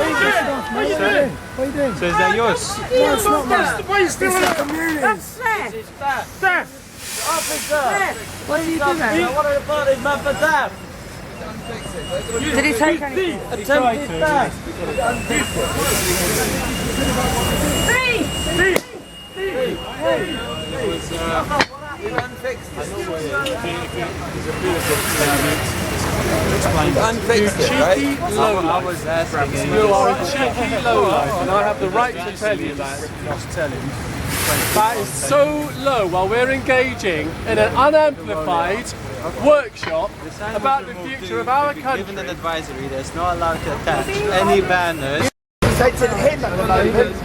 are you doing? So is that yours? No, it's not mine. Why are you still It's the community's. That's theft. It's that. Theft. Officer! What are you doing? I want to report his man for theft. Did he take anything? Attempted theft. We unfixed it. Unfixed it, right? I was asking you. You are a cheeky lowlife, and I have the right to tell you that. Just tell him. That is so low while we're engaging in an unamplified workshop about the future of our country. Given an advisory, there's not allowed to attach any banners. Say to him at the moment.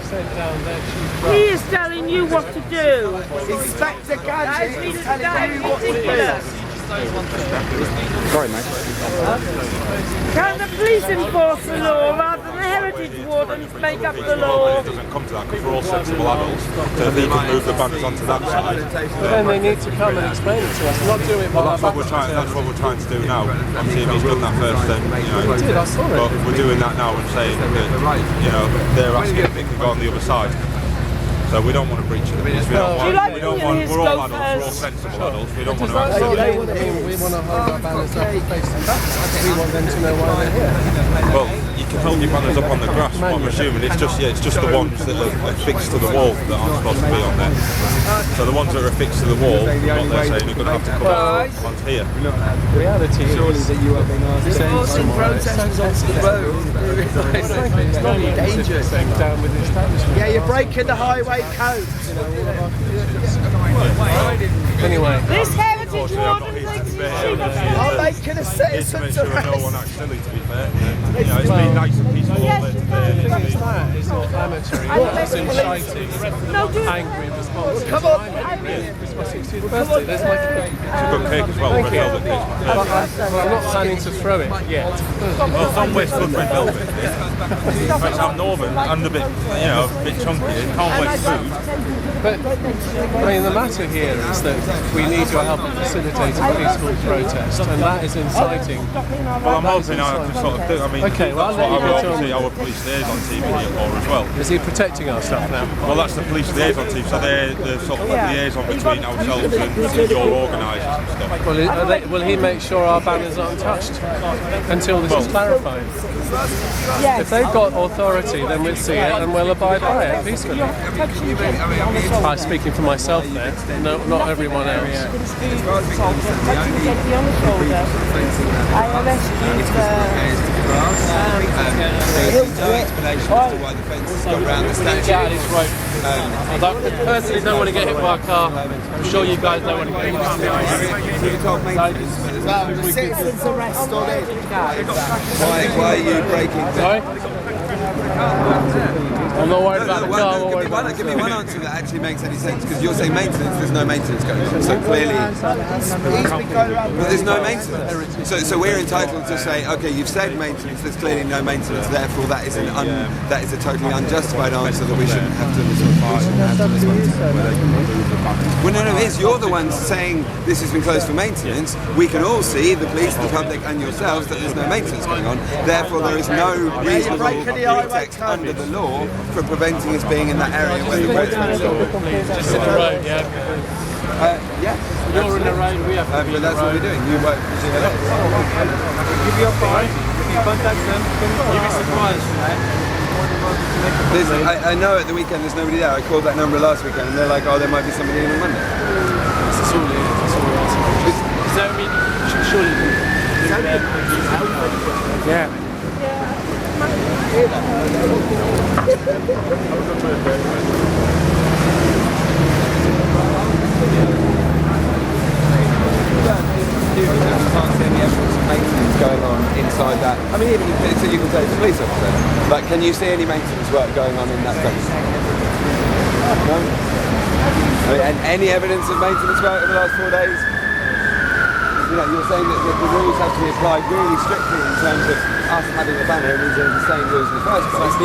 He is telling you what to do. Inspector Gadget is telling you what to do. Sorry, mate. Can the police enforce the law rather than the heritage wardens make up the law? It doesn't come to that because we're all sensible adults, so they can move the banners onto that side. But then they need to come and explain it to us, not do it by Well, that's what we're trying to do now. Obviously, if he's done that first, then but we're doing that now and saying that they're asking if they can go on the other side. So we don't want to breach it. We're all adults, we're all sensible adults. We don't want to. We want to hold our banners up facing back. We want them to know why they're here. Well, you can hold your banners up on the grass. What I'm assuming it's just the ones that are fixed to the wall that aren't supposed to be on there. So the ones that are affixed to the wall, what they're saying, are going to have to come onto here. The reality is that you have been asked to send someone onto the road. It's not dangerous. Down with the establishment. Yeah, you're breaking the highway code. Anyway. This heritage warden thinks he's I'm making a citizen's No one arrest. actually, to be fair. It's been nice and peaceful all day today. It's inflammatory, it's inciting, angry response. Come on. It's my 60th birthday, there's my cake. It's a good cake as well, red velvet cake. But I'm not planning to throw it yet. Well, it's on West Good red velvet. It's I'm northern and a bit, a bit chunky. It can't waste food. But, the matter here is that we need your help in facilitating peaceful protest, and that is inciting. Well, I'm hoping I can sort of do, Okay, well, that's what I I'll let you will get see our police liaison team here for as well. Is he protecting our stuff now? Well, that's the police liaison team, so they're the sort of liaison between ourselves and your organisers and stuff. Will he make sure our banners aren't touched until this is clarified? If they've got authority, then we'll see it and we'll abide by it peacefully. I'm speaking for myself there, no, not everyone else. I personally don't want to get hit by a car. I'm sure you guys don't want to get hit by a car. Citizen's arrest on it. Why are you breaking? Sorry? I'm not worried about the car. Give me one answer that actually makes any sense, because you're saying maintenance, there's no maintenance going on. So clearly, but there's no maintenance. So we're entitled to say, okay, you've said maintenance, there's clearly no maintenance, therefore that is a totally unjustified answer that we shouldn't have to respond. Well, no, it is. You're the ones saying this has been closed for maintenance. We can all see, the police, the public and yourselves, that there's no maintenance going on. Therefore, there is no reasonable pretext under the law for preventing us being in that area where the road's been stopped. Just in the road, yeah. You're in the road, we have to be in the road. But that's what we're doing. You work. Give you a fine. If you contact them, you'll be surprised. I know at the weekend there's nobody there. I called that number last weekend and they're like, oh, there might be somebody in on Monday. That's all it is. Does that mean surely yeah. Maintenance going on inside that. I mean, even so you can say it's a police officer, but can you see any maintenance work going on in that place? No? I mean, and any evidence of maintenance work in the last 4 days? You're saying that the rules have to be applied really strictly in terms of us having a banner and using the same rules in the first place.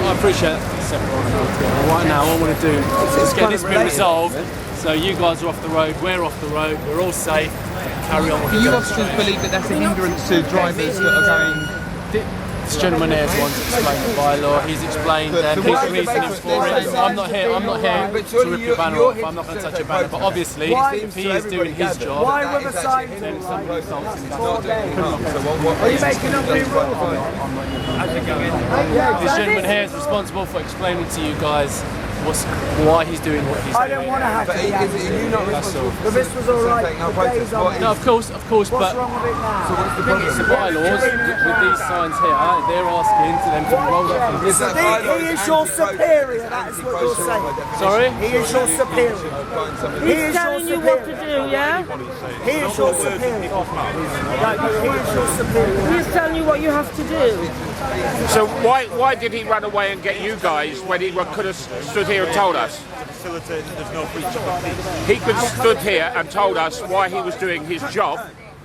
I appreciate that. Right now, all I want to do is get this bit resolved. So you guys are off the road, we're off the road, we're all safe. carry on with Do the you officers believe that that's a hindrance to drivers that are going? This gentleman here is the one to explain the bylaw. He's explained his reasoning for it. I'm not here to rip your banner off. I'm not going to touch your banner. But obviously, if he is doing his job, Why were the signs then all right? something Are you making up new rules? This gentleman here is responsible for explaining to you guys why he's doing what he's doing. I don't want to have to be Are you not responsible? But this was all right. The days on No, of course, What's but wrong with it now? it's the bylaws with these signs here. They're asking to them to be rolled up. He is your superior, that is what you're saying. Sorry? He is your superior. He He's is telling your you what to superior. do, yeah? He is your superior. He is your superior. He's telling you what you have to do. So why did he run away and get you guys when he could have stood here and told us? Facilitate that there's no breach of the peace. He could have stood here and told us why he was doing his job,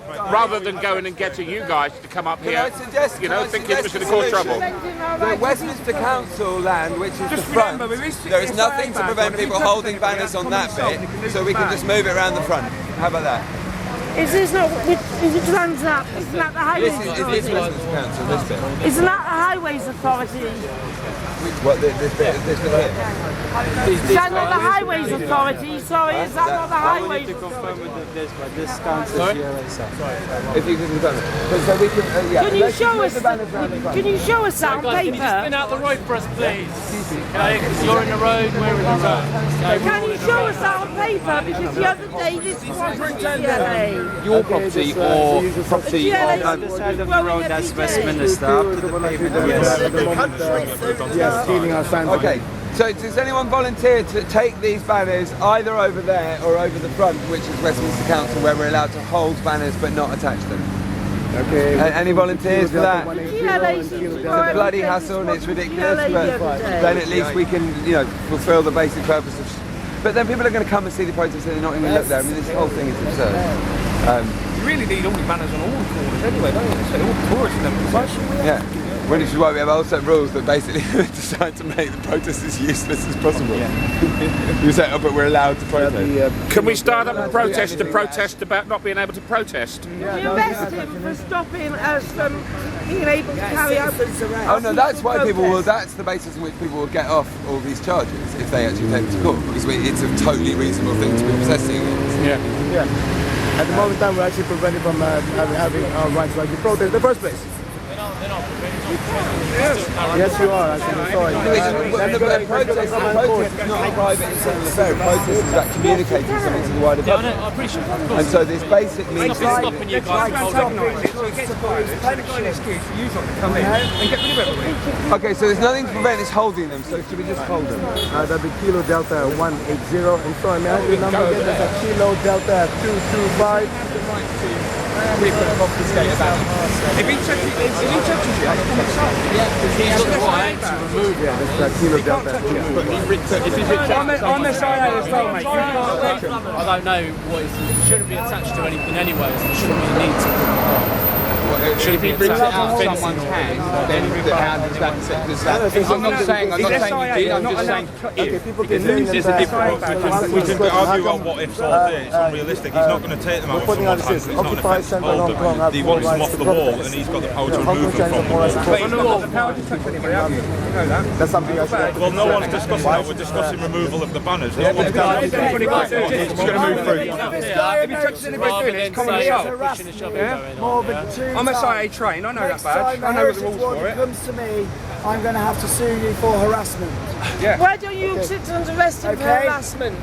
rather than going and getting you guys to come up here, thinking it was going to cause trouble. The Westminster Council land, which is the front, there is nothing to prevent people holding banners on that bit, so we can just move it around the front. How about that? Is this not which lands up? Isn't that the Highways This is Authority? Westminster Council, this bit. Isn't that the Highways Authority? What, this bit here? Is that not the Highways Authority? Sorry, is that not the Highways Authority? If you can confirm it. So we can, yeah. Can you show us? Can you show us that on Guys, can you just paper? spin out the road for us, please? Okay, because you're in the road, we're in the road. Can you show us that on paper? Because the other day this wasn't GLA. Your property or property GLA on was side of the growing road every as day. Westminster up to the pavement? Okay, so does anyone volunteer to take these banners either over there or over the front, which is Westminster Council, where we're allowed to hold banners but not attach them? Okay. Any volunteers for that? It's a bloody hassle and it's ridiculous, but then at least we can, fulfil the basic purpose of... But then people are going to come and see the protest and they're not going to look there. I mean, this whole thing is absurd. You really need all the banners on all the corners anyway, don't you? So all tourist numbers. Yeah. Well, which is why we have also rules that basically decide to make the protest as useless as possible. You say, but we're allowed to protest. Can we start up a protest about not being able to protest? We arrest him for stopping us from being able to carry out. Oh no, that's why people will. That's the basis on which people will get off all these charges if they actually take them to court, because it's a totally reasonable thing to be protesting against. Yeah. At the moment, we're actually prevented from having our rights like to protest in the first place. Yes, you are. Actually, sorry. The protest is not a private internal affair. Protest is about communicating something to the wider public. I appreciate it. And so this basic means. It's not stopping you guys from holding Okay, so there's nothing to prevent us holding them. So should we just hold them? That'd be Kilo Delta 180. And sorry, may I have your number again? That's a Kilo Delta 225. We could confiscate a banner. If he touches you, he's got the right to remove it. That's Kilo Delta. on the side as well, mate. You can't wreck them. I don't know what it shouldn't be attached to anything anyway, so it shouldn't be a need to. If he brings it out of someone's hand, then how does that? I'm not saying you did. I'm just saying There's a difference. We can argue on what ifs all day. It's unrealistic. He's not going to take them out of someone's hands. It's not an offence to hold them. He wants them off the wall, and he's got the power to remove them from the wall. But he's not got the power to touch anybody, have you? You know that. That's something I should. Well, no one's discussing that. We're discussing removal of the banners. No one's going to move through. If he touches anybody doing it, it's coming out. More than 2 I'm a times. side A train. I know that Next badge. time I the know the heritage rules warden for it. comes to me, I'm going to have to sue you for harassment. Why don't you sit and arrest him for harassment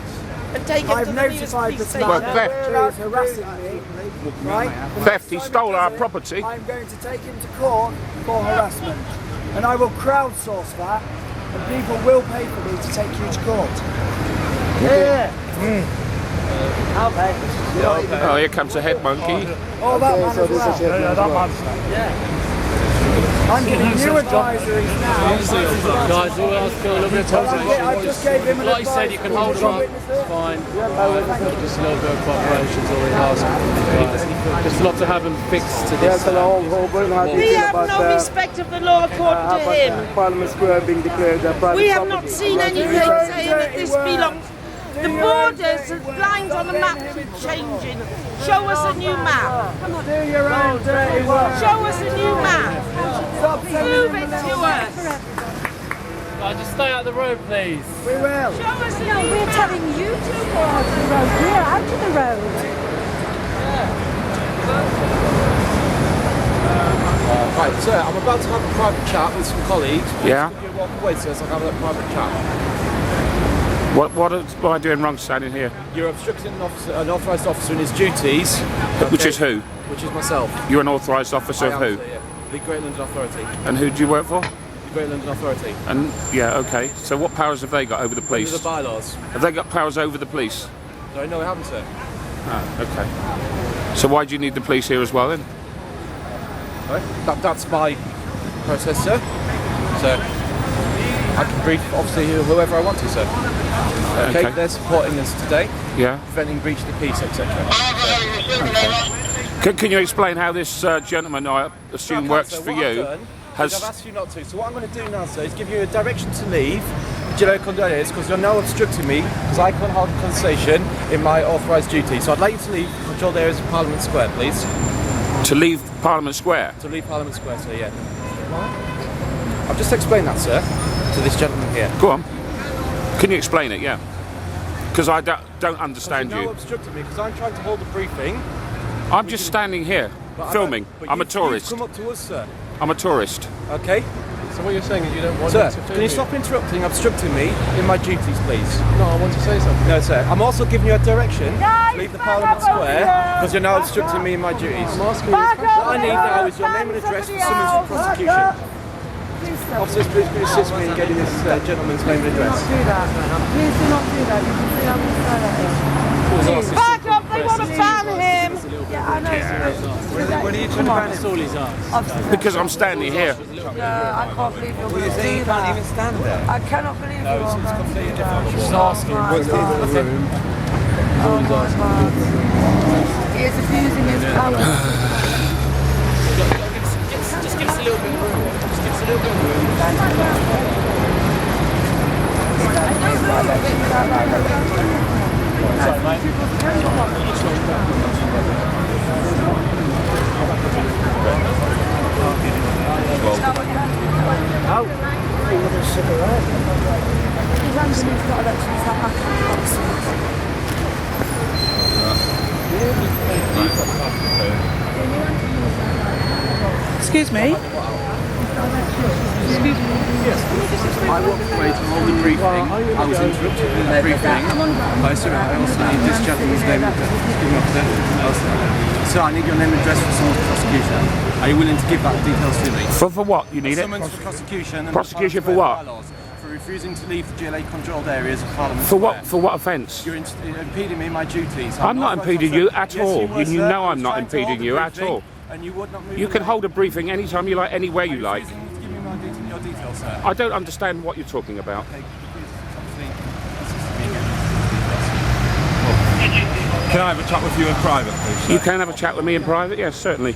and take him to I've the notified the station? man that is harassing me, right? Theft, he stole our property. I'm going to take him to court for harassment. And I will crowdsource that, and people will pay for me to take you to court. Oh, here comes a head monkey. Oh, that man as well. I'm giving you advisories now. Guys, all else feel a little bit of I just gave him an like you said, you can hold them up, it's fine. Just a little bit of cooperation is all we ask. Just not to have them fixed to this. We have no respect of the law according to him. Parliament Square being declared a private We have not seen anything saying that this belongs The borders, the lines on the map keep changing. Show us a new map. Do your own dirty work. Show us a new map. Prove it to us. Just stay out of the road, please. We will. Show us a No, new we're map. telling you to go out of the road. We're out of the road. Right, sir, I'm about to have a private chat with some colleagues. Yeah. If you walk away, sir, so I can have a private chat. What am I doing wrong standing here? You're obstructing an authorised officer in his duties. Which okay, is who? Which is myself. You're an authorised officer I of am, who? sir, yeah. The Great London Authority. And who do you work for? The Great London Authority. And yeah, okay. So what powers have they got over the Under police? the bylaws. Have they got powers over the police? No, no, I haven't, sir. Ah, okay. So why do you need the police here as well then? Right. That's my process, sir. So I can brief, obviously, whoever I want to, sir. Okay, they're supporting us today. Yeah. Preventing breach of the peace, etc. Can you explain how this gentleman, I assume, works for you? I've asked you not to. So what I'm going to do now, sir, is give you a direction to leave Gillow Condoleezza because you're now obstructing me because I can't hold a conversation in my authorised duty. So I'd like you to leave controlled areas of Parliament Square, please. To leave Parliament Square? To leave Parliament Square, sir, yeah. I've just explained that, sir, to this gentleman here. Go on. Can you explain it? Yeah. Because I don't understand You're now you. obstructing me because I'm trying to hold a briefing. I'm just standing here, filming. I'm a tourist. Come up to us, sir. I'm a tourist. Okay? So what you're saying is you don't want Sir, me to film can you stop interrupting, obstructing me in my duties, please? No, I want to say something. No, sir. I'm also giving you a direction to leave the Parliament Square because you're now obstructing me in my duties. I'm asking you. What I need now is your name and address for summons for prosecution. Officers, please assist me in getting this gentleman's name and address. Do that. Please do not do that. You can see how we say that is. Back up, they want to ban him. Yeah, I know. When are you trying to ban him? Because I'm standing here. Yeah, I can't believe you're going to saying do you can't that. even stand there? I cannot believe you are going to do that. Just asking. Oh my God. He is abusing his power. Just give us a little bit of room. Just give us a little bit of room. Sorry, mate. Oh, he with a cigarette. He's underneath got elections that I can't Excuse me? I walked away to hold the briefing. I was interrupted in the briefing. I also need this gentleman's name and address. Sir, I need your name and address for summons for prosecution. Are you willing to give that details to me? For what? You need it? Summons for prosecution. And Prosecution for what? For refusing to leave the GLA-controlled areas of Parliament For Square. what? For what offence? You're impeding me in my duties. I'm not impeding you at all. Yes, you were, You sir. know I'm not trying to hold impeding the you at briefing, all. And you would not move You can away. hold a briefing anytime you like, anywhere you like. Refusing to give me your details, sir. I don't understand what you're talking about. Can I have a chat with you in private, please? You can have a chat with me in private? Yes, certainly.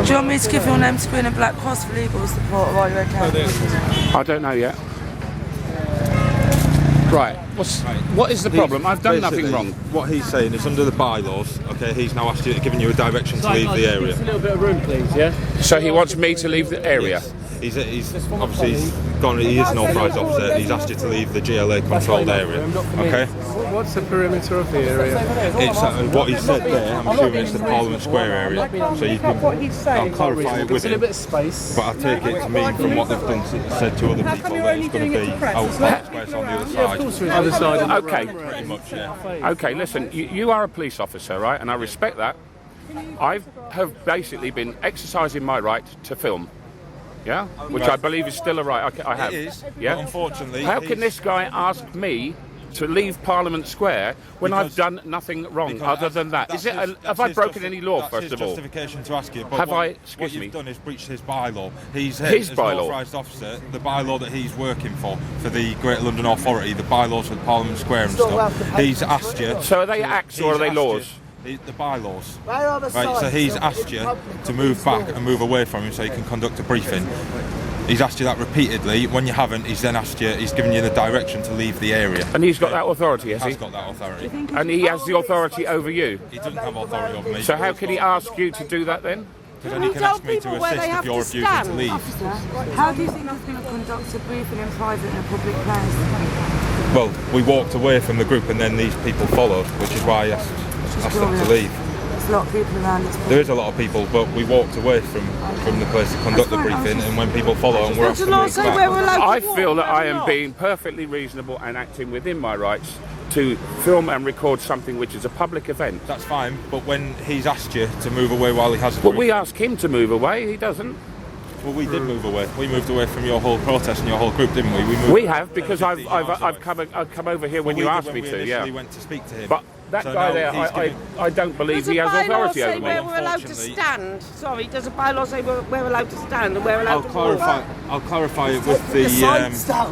Do you want me to give your name to Green and Black Cross for legal support, or are you okay? I don't know yet. Right. What is the problem? I've done nothing Basically, wrong. What he's saying is under the bylaws, okay, he's now asked you, giving you a direction to leave the Give area. us a little bit of room, please, yeah? So he wants me to leave the area? He's obviously gone, he is an authorised officer, and he's asked you to leave the GLA controlled area, okay? What's the perimeter of the area? It's what he said there, I'm assuming it's the Parliament Square area, so you can, I'll clarify it with Give us a little him, bit of space. but I take it to mean from what they've done, said to other people that it's going to be outside space on the other side. Other side. Okay. Pretty much, yeah. Okay, listen, you are a police officer, right? And I respect that. I have basically been exercising my right to film. Yeah? Which I believe is still a right. I have. It is, Yeah? but unfortunately... How can this guy ask me to leave Parliament Square when I've done nothing wrong other than that? Is it? Have I broken any law, first of all? That's his justification to ask you. But Have I? What Excuse me. you've done is breached his bylaw. He's His as bylaw? an authorised officer, the bylaw that he's working for the Greater London Authority, the bylaws for the Parliament Square and stuff. He's asked you... So are they acts or are they he's asked laws? The bylaws. Where are the Right, so signs? he's asked you to move back and move away from him so you can conduct a briefing. He's asked you that repeatedly. When you haven't, he's then asked you, he's given you the direction to leave the area. And he's got that authority, has he? He's got that authority. And he has the authority over you. He doesn't have authority over me. So how can he ask you to do that then? Because then he can ask me to assist if you're refusing to leave. How do you think I was going to conduct a briefing in private in a public place? Well, we walked away from the group and then these people followed, which is why I asked them to leave. There's a lot of people around this place. There is a lot of people, but we walked away from the place to conduct the briefing, and when people follow and we're asked to move back. I feel that I am being perfectly reasonable and acting within my rights to film and record something which is a public event. That's fine, but when he's asked you to move away while he has a Well, we ask him to move away, he doesn't. Well, we did move away. We moved away from your whole protest and your whole group, didn't we? We have, because I've come over here when you asked me to, yeah. We went to speak to him. But that guy there, I don't believe he has authority over me. Where we're allowed to stand. Sorry, does a bylaw say we're allowed to stand and we're allowed to walk? I'll clarify it with the.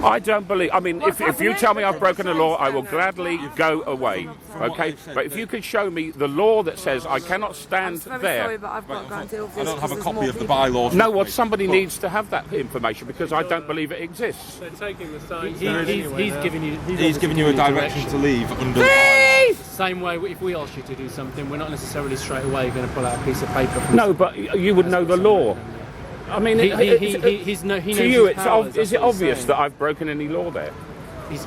I don't believe. I mean, if you tell me I've broken a law, I will gladly go away. Okay, but if you can show me the law that says I cannot stand there. Sorry, but I've got to go and deal with this. I don't have a copy of the bylaws. No, well, somebody needs to have that information because I don't believe it exists. They're taking the signs down anyway. He's giving you a direction to leave under the bylaws. Same way, if we ask you to do something, we're not necessarily straight away going to pull out a piece of paper. No, but you would know the law. I mean, he to you, is it obvious that I've broken any law there?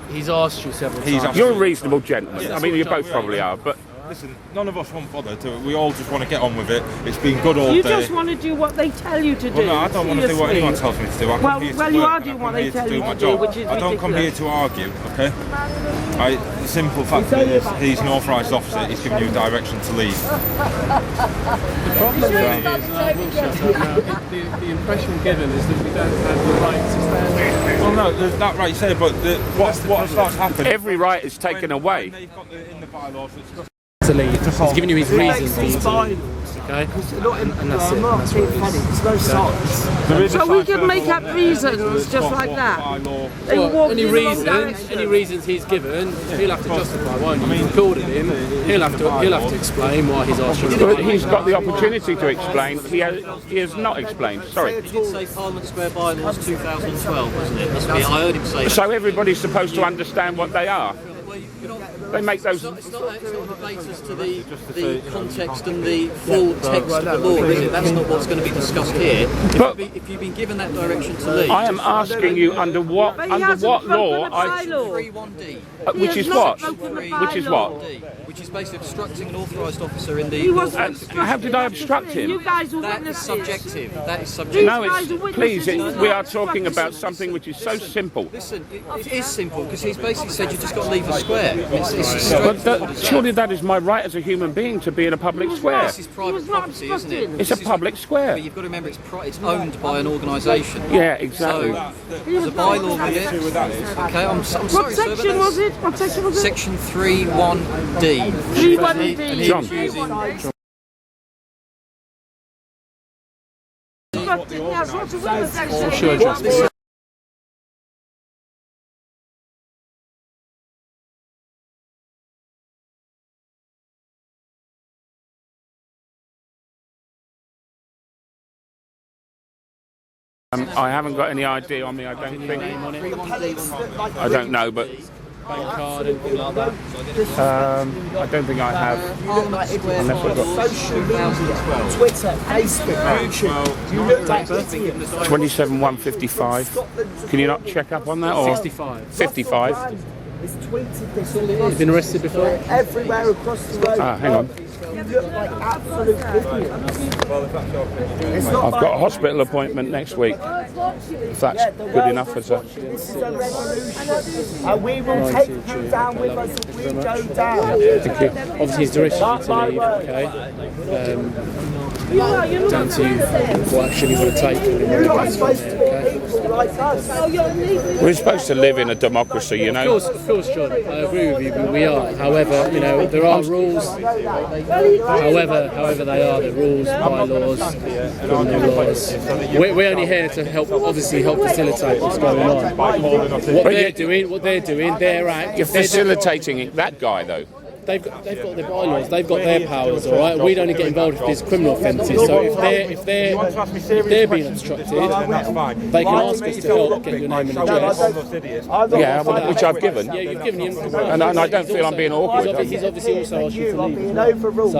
He's asked you several times. You're a reasonable gentleman. I mean, you both probably are, but. Listen, none of us won't bother to. We all just want to get on with it. It's been good all day. You just want to do what they tell you to do. Well, no, I don't want to do what anyone tells me to do. I come here to well, you work are and doing I what come they here tell to you do my to do, job. which is I don't come here ridiculous. to argue, okay? The simple fact is, he's an authorised officer. He's giving you direction to leave. The problem really is, and I will shut up now, the impression given is that we don't have the right to stand. Well, no, there's that right you say, but what starts happening? Every right is taken away. They've got in the bylaws, To leave. He's giving you his reasons for leave. Okay? And that's it. That's what it is. So we can make up reasons just like that. Well, any reasons he's given, he'll have to justify, won't he? You've called him, he'll have to explain why he's asked you to But he's got the opportunity to explain. He has not explained. Sorry. He did say Parliament Square bylaws 2012, wasn't it? That's what I heard him say. So everybody's supposed to understand what they are. They make those. It's not a debate as to the context and the full text of the law, is it? That's not what's going to be discussed here. If you've been given that direction to leave. I am asking you under what law I. 3.1d. Which is what? Which is what? Which is basically obstructing an authorised officer in the. How did I obstruct him? You guys were That is witnesses. subjective. That is subjective. No, please. We are talking about something which is so simple. Listen, it is simple because he's basically said you just got to leave the square. But surely that is my right as a human being to be in a public square. This is private property, isn't it? It's a public square. But you've got to remember it's owned by an organisation. Yeah, exactly. So there's a bylaw with it. Okay, I'm sorry, What sir, but section was it? What section was it? Section 3.1d. 3.1d. John. Yes, what's the witness section? Sure, just I haven't got any ID on me. I don't think. I don't know, but. bank card, anything like that. I don't think I have. Unless I've got Twitter, Facebook, YouTube. You looked at 27,155. Can you not check up on that? Or 65. 55. It's tweeted this You've been arrested before? everywhere across the road. Ah, hang on. You look like absolute idiots. I've got a hospital appointment next week. If that's good enough as a. This is a revolution. And we will take you down with us if we go down. Thank you. Obviously, he's directed you to leave, okay? Down to what action you want to take. You're not supposed to be people like us. We're supposed to live in a democracy, you know. Of course, John, I agree with you, but we are. However, you know, there are rules. However they are, the rules, bylaws, criminal laws. We're only here to help facilitate what's going on. What they're doing, their act. You're facilitating that guy, though. they've got their bylaws, they've got their powers, all right. We'd only get involved if there's criminal offences. So if they're being obstructed, they can ask us to help get your name and address. Yeah, well, which I've given. Yeah, you've given him. And I don't feel I'm being awkward. He's obviously also asked you to leave. So,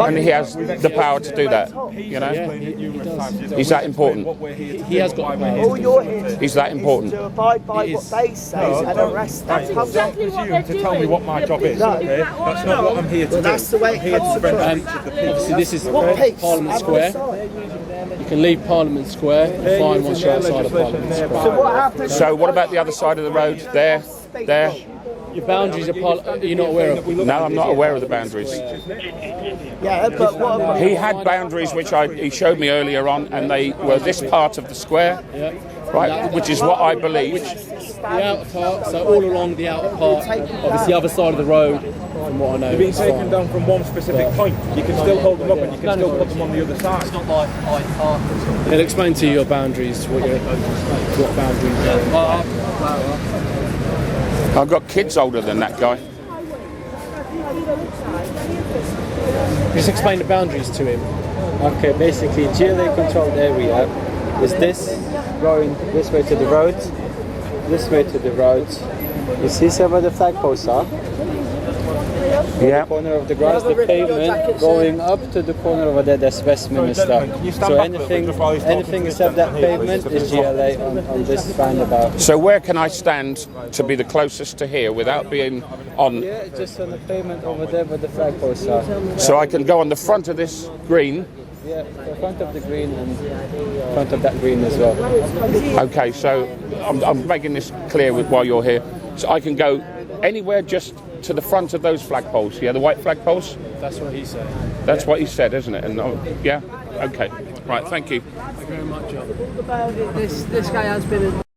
And he has the power to do that, you know? yeah, he does. Is that important? He has got power. All you're here to Is that important? to abide by what they say and arrest them. That's exactly what they're doing. Tell me what my job is. Okay? That's not what I'm here to do. That's the way it comes across. Obviously, this is Parliament Square. You can leave Parliament Square and fine once you're outside of Parliament Square. So what happens? So what about the other side of the road? There? Your boundaries are you're not aware of. No, I'm not aware of the boundaries. Yeah, but what about? He had boundaries which he showed me earlier on, and they were this part of the square, right, which is what I believe. The outer part, so all along the outer part, obviously the other side of the road, from what I know. They're being taken down from one specific point. You can still hold them up and you can still put them on the other side. It's not like Hyde Park. They'll explain to you your boundaries, what boundaries are. I've got kids older than that guy. Just explain the boundaries to him. Okay, basically GLA controlled area is this, going this way to the road, this way to the road. You see some of the flagposts are? Yeah. The corner of the grass, the pavement going up to the corner over there, that's Westminster. So anything except that pavement is GLA on this roundabout. So where can I stand to be the closest to here without being on? Yeah, just on the pavement over there where the flagposts are. So I can go on the front of this green. Yeah, the front of the green and front of that green as well. Okay, so I'm making this clear while you're here. So I can go anywhere just to the front of those flagpoles, yeah, the white flagpoles? That's what he said. That's what he said, isn't it? And yeah, okay. Right, thank you. Thank you very much, John. This guy has been